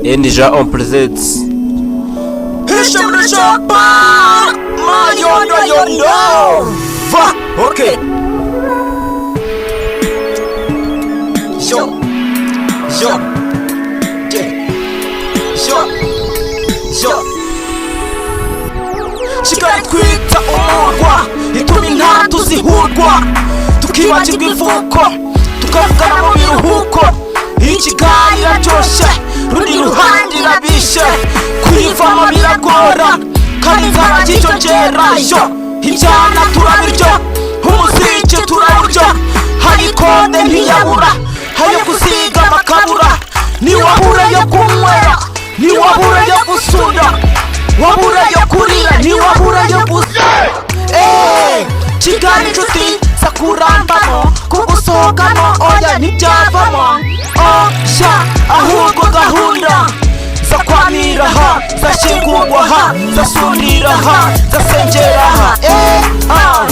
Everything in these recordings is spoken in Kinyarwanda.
Indija on presents Va, okay. Yo Kigali twita umurwa ituma inka tuzihurwa tukibagirwa ivuko tukavugana mu biruhuko Kigali iraryoshe rundi ruhande irabishe kuyivamo biragora kandi inzara ryiyongera ibyana turabirya umuziki turawurya hari kode ntiyabura hayo kuziga makabura niwabura yo kunywera niwabura yo gusunda wabura yo kurira niwabura yo gusunda Kigali inshuti zakurambamo kugusohokamo oya ntibyavamo ahubwo gahunda zakwamira ha zashyingurwa ha zasundira ha zasengera ha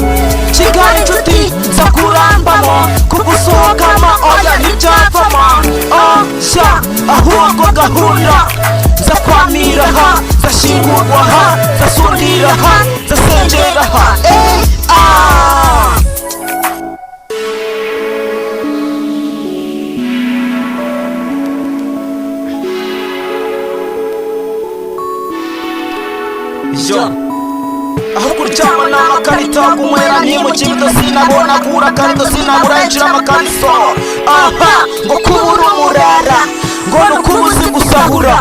Kigali inshuti zakurambamo kugusohokamo oya ntibyavamo ahubwo gahunda zakwamira ha zashyingurwa ha zasundira ha zasengera ha aho kuryama n'amakarito kunywera ni mu kibido sinabona kura karito sinabura injira amakariso ngo kubura umurara ngo nukubuzi gusahura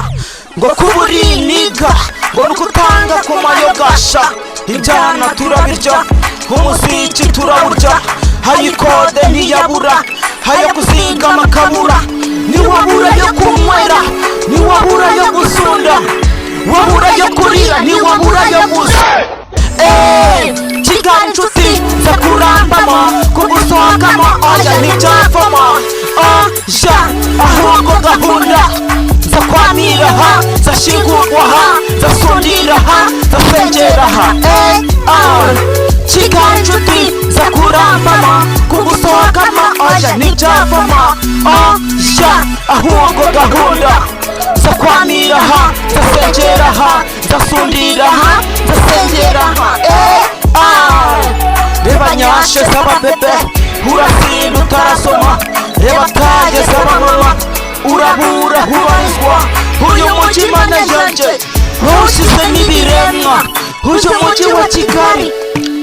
ngo kubura iniga ngo nukutanga ku mayogasha ibyana turabirya umuziki turawurya hayo kode ntiyabura hayo kuziga makabura niwabura yo kunywera niwabura yo gusunda wabura yo kurira niwabura yo gusa Kigali inshuti zakurambamo kugusohokamo oya ntibyavamo ahubwo gahunda zakwamira ha zashyingurwa ha zasundira ha zasengera ha Kigali inshuti zakurambamo kugusohokamo oya ntibyavamo ahubwo gahunda zakwamira ha zasengera ha zasundira ha zasengera ha reba nyashe z'ababebe urasinda utarasoma reba taye z'abamama urabura hubarizwa uyu mujyi mana yanjye bawushyizemo ibiremwa uyu mujyi wa Kigali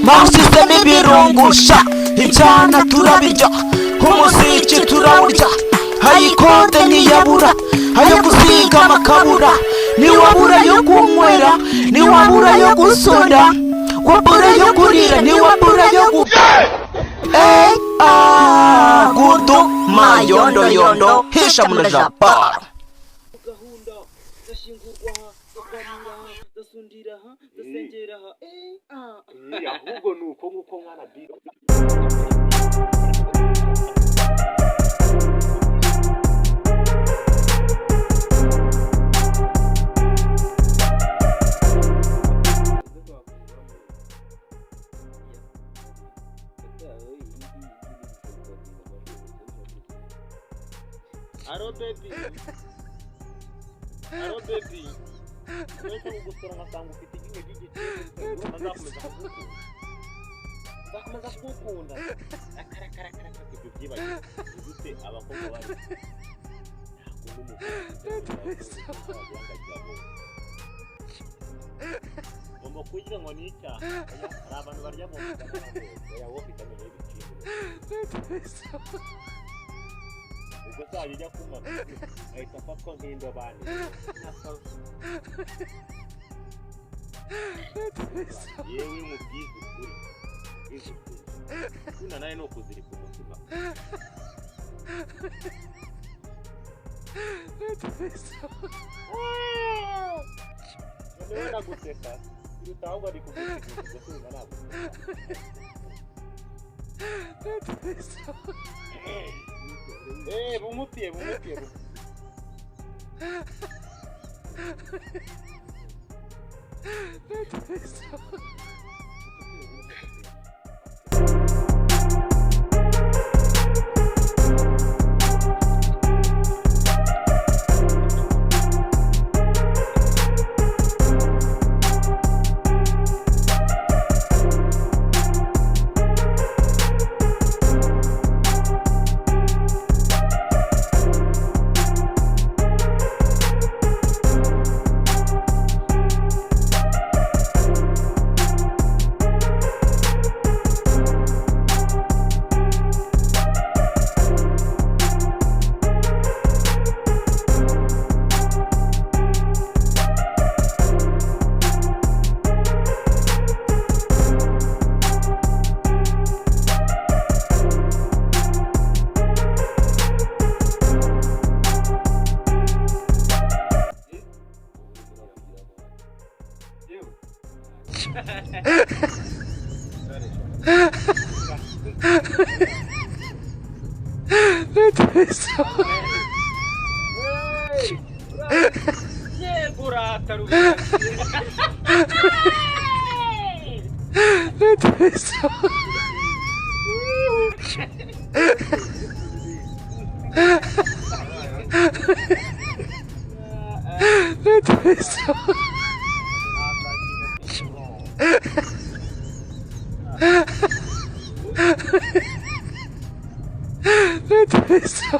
bawushyizemo ibirungusha ibyana turabirya umuziki turawurya hayo kode ntiyabura hayo kuziga makabura niwabura yo kunywera niwabura yo gusunda wabura yo kurira niwabura yo gudu mayondo hisha muri Japan gahunda zashyingurwa zakwamira zasundira zasengera ahubwo nuko nguko mwana biro Hello baby. Neza gusura ngasanga ufite igihe gigiti nzakomeza kugukunda akarakara ibyo byibaye gute abakobwa bari ngomba kugira ngo nica hari abantu barya mu yawo vitamine y'ibiciro ubwo cyari jya kumara ahita afatwa nk'indobani yewe mu byiza ukuri nawe ni ukuzirika umutima noneho naguseka biruta ahubwo ari kuguseka ugasubira naguseka bumupie Ye burata Eso.